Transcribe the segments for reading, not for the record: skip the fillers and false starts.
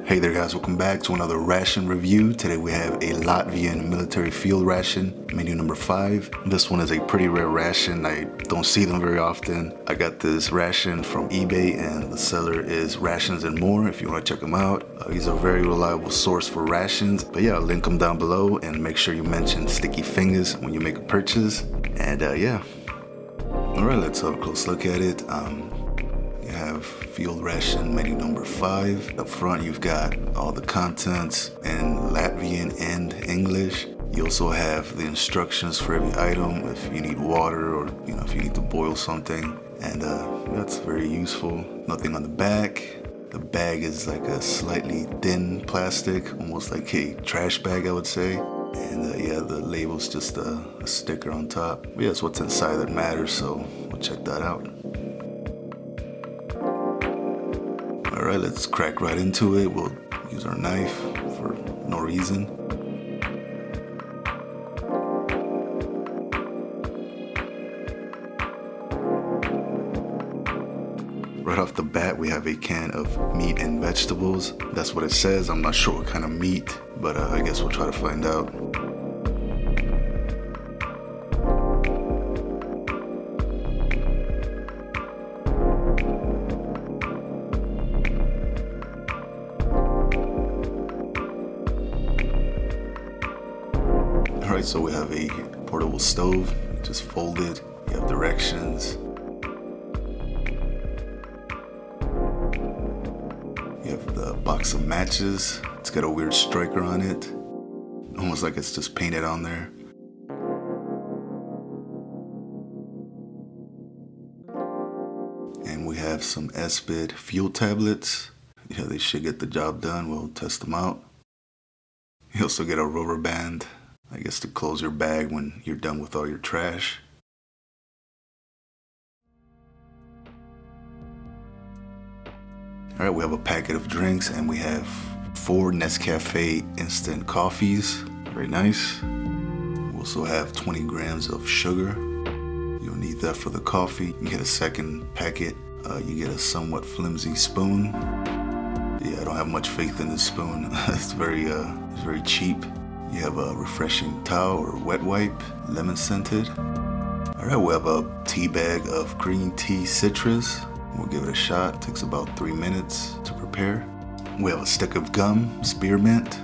Hey there guys, welcome back to another ration review. Today we have a Latvian military field ration, menu number 5. This one is a pretty rare ration. I don't see them very often. I got this ration from eBay and the seller is Rations and More if you want to check them out. He's a very reliable source for rations. But yeah, I'll link them down below and make sure you mention Sticky Fingers when you make a purchase. And yeah. Alright, let's have a close look at it. You have field ration menu number 5. Up front you've got all the contents in Latvian and English. You also have the instructions for every item if you need water or if you need to boil something. And that's very useful. Nothing on the back. The bag is like a slightly thin plastic, almost like a trash bag I would say. And yeah, the label's just a sticker on top. But yeah, it's what's inside that matters, so we'll check that out. Alright, let's crack right into it. We'll use our knife for no reason. Right off the bat, we have a can of meat and vegetables. That's what it says. I'm not sure what kind of meat, but I guess we'll try to find out. Alright, so we have a portable stove. Just fold it. You have directions. You have the box of matches. It's got a weird striker on it. Almost like it's just painted on there. And we have some SBID fuel tablets. Yeah, they should get the job done. We'll test them out. You also get a rubber band, I guess, to close your bag when you're done with all your trash. Alright, we have a packet of drinks and we have 4 Nescafe instant coffees. Very nice. We also have 20 grams of sugar. You'll need that for the coffee. You get a second packet. You get a somewhat flimsy spoon. Yeah, I don't have much faith in this spoon. It's very cheap. You have a refreshing towel or wet wipe, lemon scented. Alright, we have a tea bag of green tea citrus. We'll give it a shot. It takes about 3 minutes to prepare. We have a stick of gum, spearmint.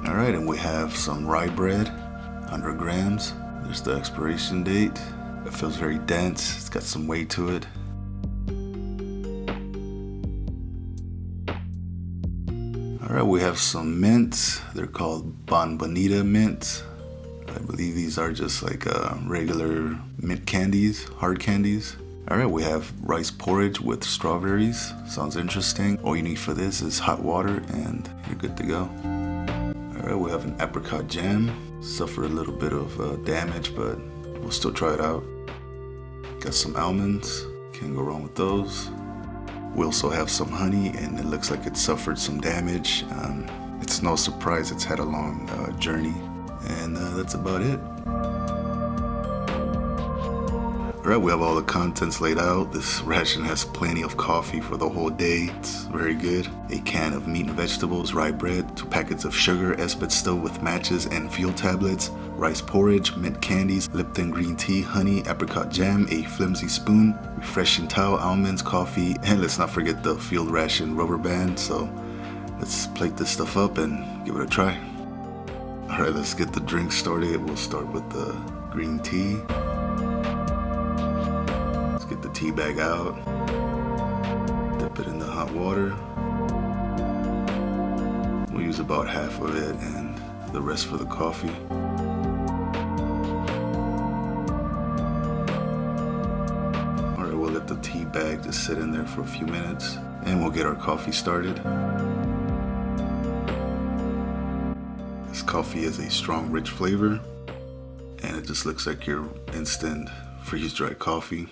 Alright, and we have some rye bread, 100 grams. There's the expiration date. It feels very dense. It's got some weight to it. Alright, we have some mints. They're called Bonita mints. I believe these are just like regular mint candies, hard candies. Alright, we have rice porridge with strawberries. Sounds interesting. All you need for this is hot water and you're good to go. Alright, we have an apricot jam. Suffered a little bit of damage, but we'll still try it out. Got some almonds. Can't go wrong with those. We also have some honey and it looks like it suffered some damage. It's no surprise it's had a long journey. And that's about it. Alright, we have all the contents laid out. This ration has plenty of coffee for the whole day. It's very good. A can of meat and vegetables, rye bread, 2 packets of sugar, SBID stove with matches and fuel tablets, rice porridge, mint candies, Lipton green tea, honey, apricot jam, a flimsy spoon, refreshing towel, almonds, coffee, and let's not forget the field ration rubber band. So let's plate this stuff up and give it a try. Alright, let's get the drink started. We'll start with the green tea. Let's get the tea bag out. Dip it in the hot water. We'll use about half of it and the rest for the coffee. Alright, we'll let the tea bag just sit in there for a few minutes and we'll get our coffee started. This coffee has a strong, rich flavor, and it just looks like your instant freeze-dried coffee.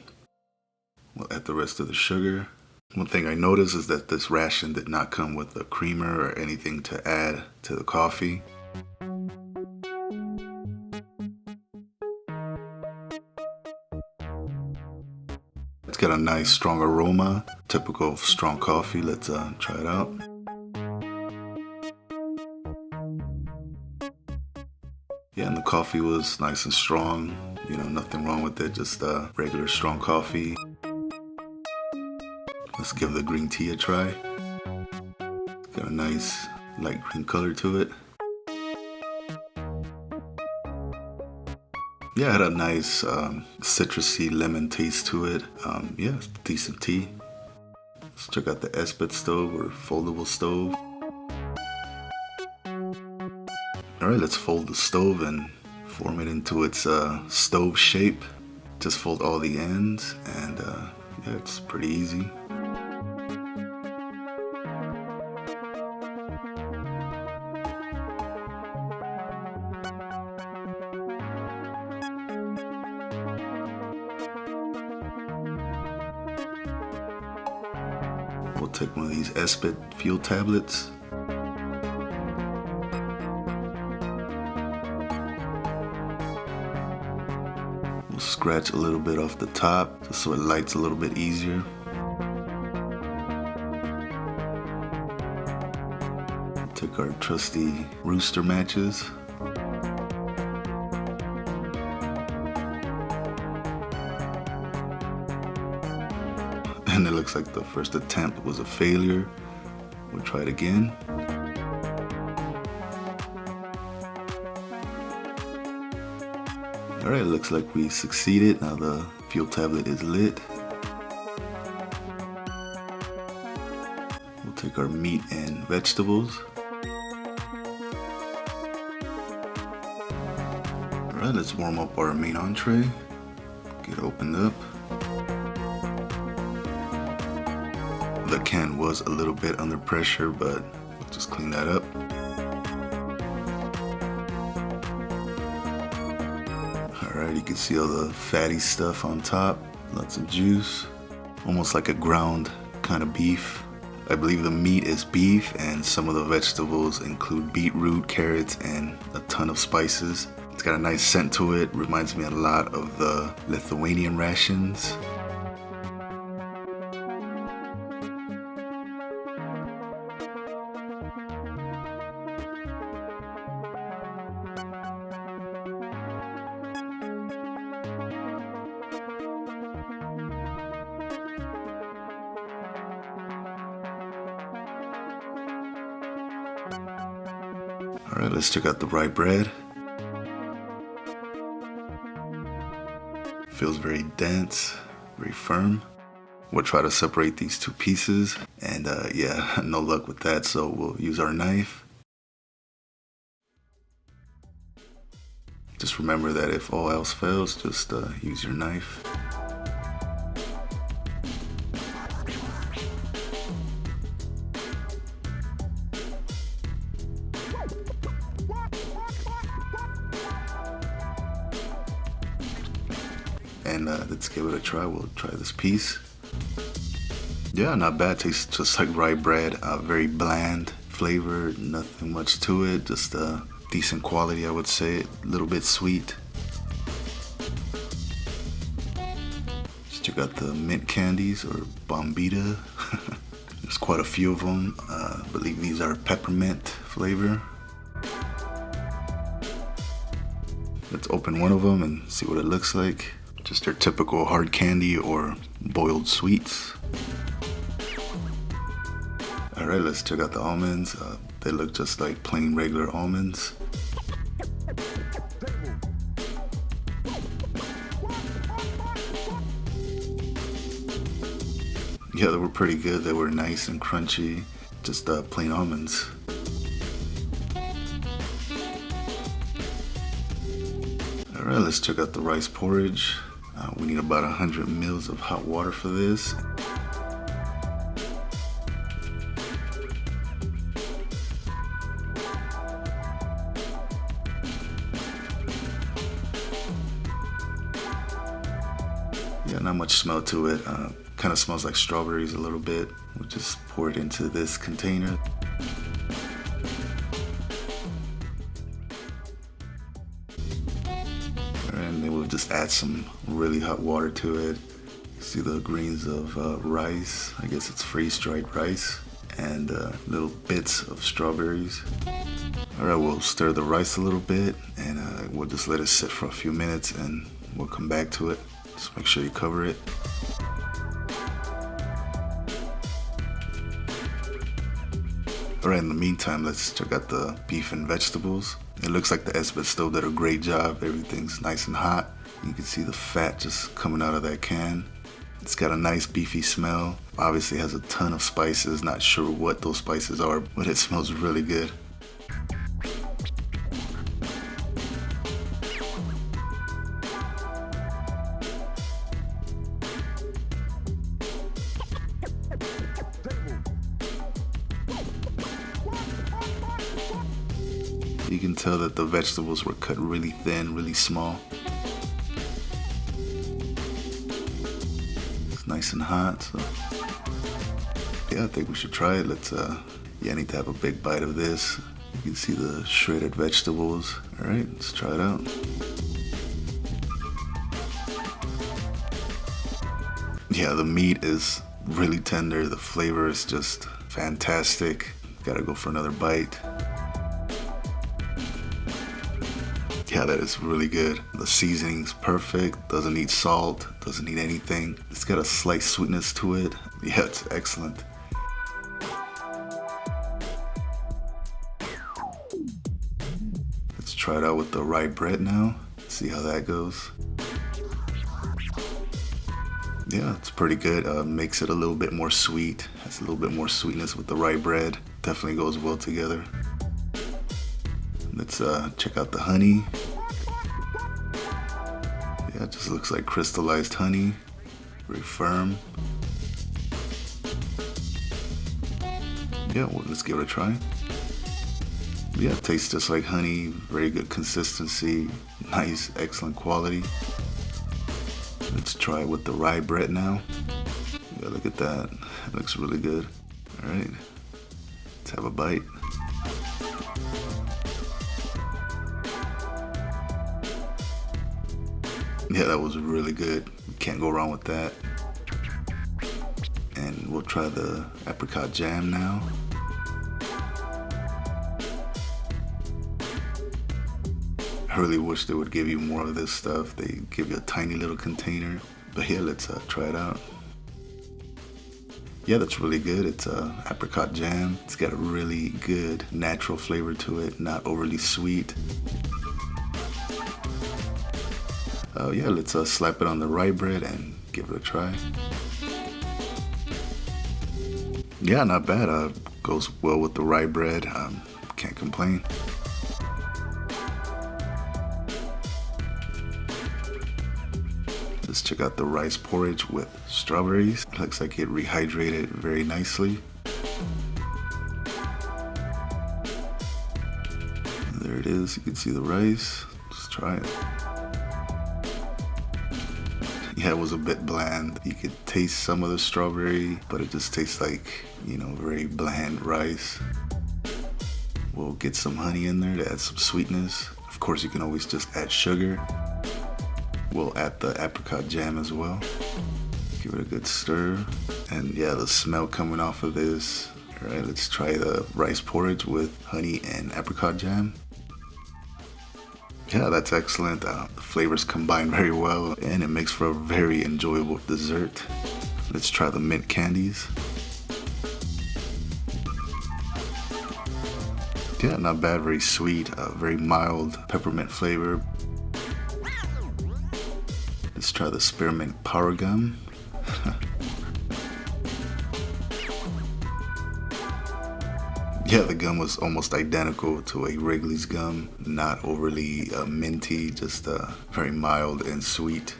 We'll add the rest of the sugar. One thing I noticed is that this ration did not come with a creamer or anything to add to the coffee. It's got a nice strong aroma, typical of strong coffee. Let's try it out. Yeah, and the coffee was nice and strong. You know, nothing wrong with it, just regular strong coffee. Let's give the green tea a try. It's got a nice light green color to it. Yeah, it had a nice citrusy lemon taste to it. Yeah, decent tea. Let's check out the Esbit stove or foldable stove. Alright, let's fold the stove and form it into its stove shape. Just fold all the ends and yeah, it's pretty easy. We'll take one of these Esbit fuel tablets. We'll scratch a little bit off the top just so it lights a little bit easier. We'll take our trusty rooster matches. And it looks like the first attempt was a failure. We'll try it again. Alright, it looks like we succeeded. Now the fuel tablet is lit. We'll take our meat and vegetables. Alright, let's warm up our main entree. Get it opened up. The can was a little bit under pressure, but we'll just clean that up. Alright, you can see all the fatty stuff on top. Lots of juice. Almost like a ground kind of beef. I believe the meat is beef and some of the vegetables include beetroot, carrots, and a ton of spices. It's got a nice scent to it. Reminds me a lot of the Lithuanian rations. Alright, let's check out the Rye Bread. Feels very dense, very firm. We'll try to separate these two pieces, and yeah, no luck with that, so we'll use our knife. Just remember that if all else fails, just use your knife. And let's give it a try. We'll try this piece. Yeah, not bad. Tastes just like rye bread. Very bland flavor, nothing much to it. Just decent quality, I would say. A little bit sweet. Just check out the mint candies or bombita. There's quite a few of them. I believe these are peppermint flavor. Let's open one of them and see what it looks like. Just their typical hard candy or boiled sweets. Alright, let's check out the almonds. They look just like plain regular almonds. Yeah, they were pretty good. They were nice and crunchy. Just plain almonds. Alright, let's check out the rice porridge. We need about 100 mils of hot water for this. Yeah, not much smell to it. Kind of smells like strawberries a little bit. We'll just pour it into this container. And then we'll just add some really hot water to it. See the grains of rice, I guess it's freeze-dried rice, and little bits of strawberries. Alright, we'll stir the rice a little bit, and we'll just let it sit for a few minutes, and we'll come back to it. Just make sure you cover it. Alright, in the meantime, let's check out the beef and vegetables. It looks like the Esbit stove did a great job. Everything's nice and hot. You can see the fat just coming out of that can. It's got a nice beefy smell. Obviously has a ton of spices. Not sure what those spices are, but it smells really good. You can tell that the vegetables were cut really thin, really small. It's nice and hot, so yeah, I think we should try it. Let's yeah, I need to have a big bite of this. You can see the shredded vegetables. All right, let's try it out. Yeah, the meat is really tender. The flavor is just fantastic. Gotta go for another bite. Yeah, that is really good. The seasoning's perfect. Doesn't need salt. Doesn't need anything. It's got a slight sweetness to it. Yeah, it's excellent. Let's try it out with the rye bread now. See how that goes. Yeah, it's pretty good. Makes it a little bit more sweet. Has a little bit more sweetness with the rye bread. Definitely goes well together. Let's check out the honey. Yeah, it just looks like crystallized honey. Very firm. Yeah, well, let's give it a try. Yeah, it tastes just like honey. Very good consistency. Nice, excellent quality. Let's try it with the rye bread now. Yeah, look at that. It looks really good. All right, let's have a bite. Yeah, that was really good. Can't go wrong with that. And we'll try the apricot jam now. I really wish they would give you more of this stuff. They give you a tiny little container. But yeah, let's try it out. Yeah, that's really good. It's apricot jam. It's got a really good natural flavor to it, not overly sweet. Yeah, let's slap it on the rye bread and give it a try. Yeah, not bad. Goes well with the rye bread. Can't complain. Let's check out the rice porridge with strawberries. It looks like it rehydrated very nicely. There it is. You can see the rice. Just try it. Yeah, it was a bit bland. You could taste some of the strawberry, but it just tastes like, you know, very bland rice. We'll get some honey in there to add some sweetness. Of course, you can always just add sugar. We'll add the apricot jam as well. Give it a good stir. And yeah, the smell coming off of this. All right, let's try the rice porridge with honey and apricot jam. Yeah, that's excellent. The flavors combine very well and it makes for a very enjoyable dessert. Let's try the mint candies. Yeah, not bad, very sweet, very mild peppermint flavor. Let's try the spearmint power gum. Yeah, the gum was almost identical to a Wrigley's gum. Not overly minty, just very mild and sweet.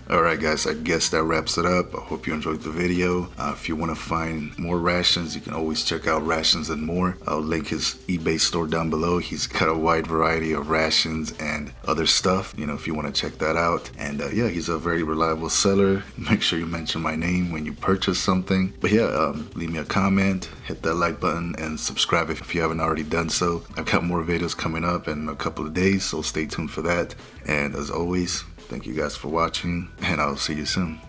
Alright guys, I guess that wraps it up. I hope you enjoyed the video. If you want to find more rations, you can always check out Rations and More. I'll link his eBay store down below. He's got a wide variety of rations and other stuff, you know, if you want to check that out. And yeah, he's a very reliable seller. Make sure you mention my name when you purchase something. But yeah, leave me a comment, hit that like button, and subscribe if you haven't already done so. I've got more videos coming up in a couple of days, so stay tuned for that. And as always, thank you guys for watching, and I'll see you soon.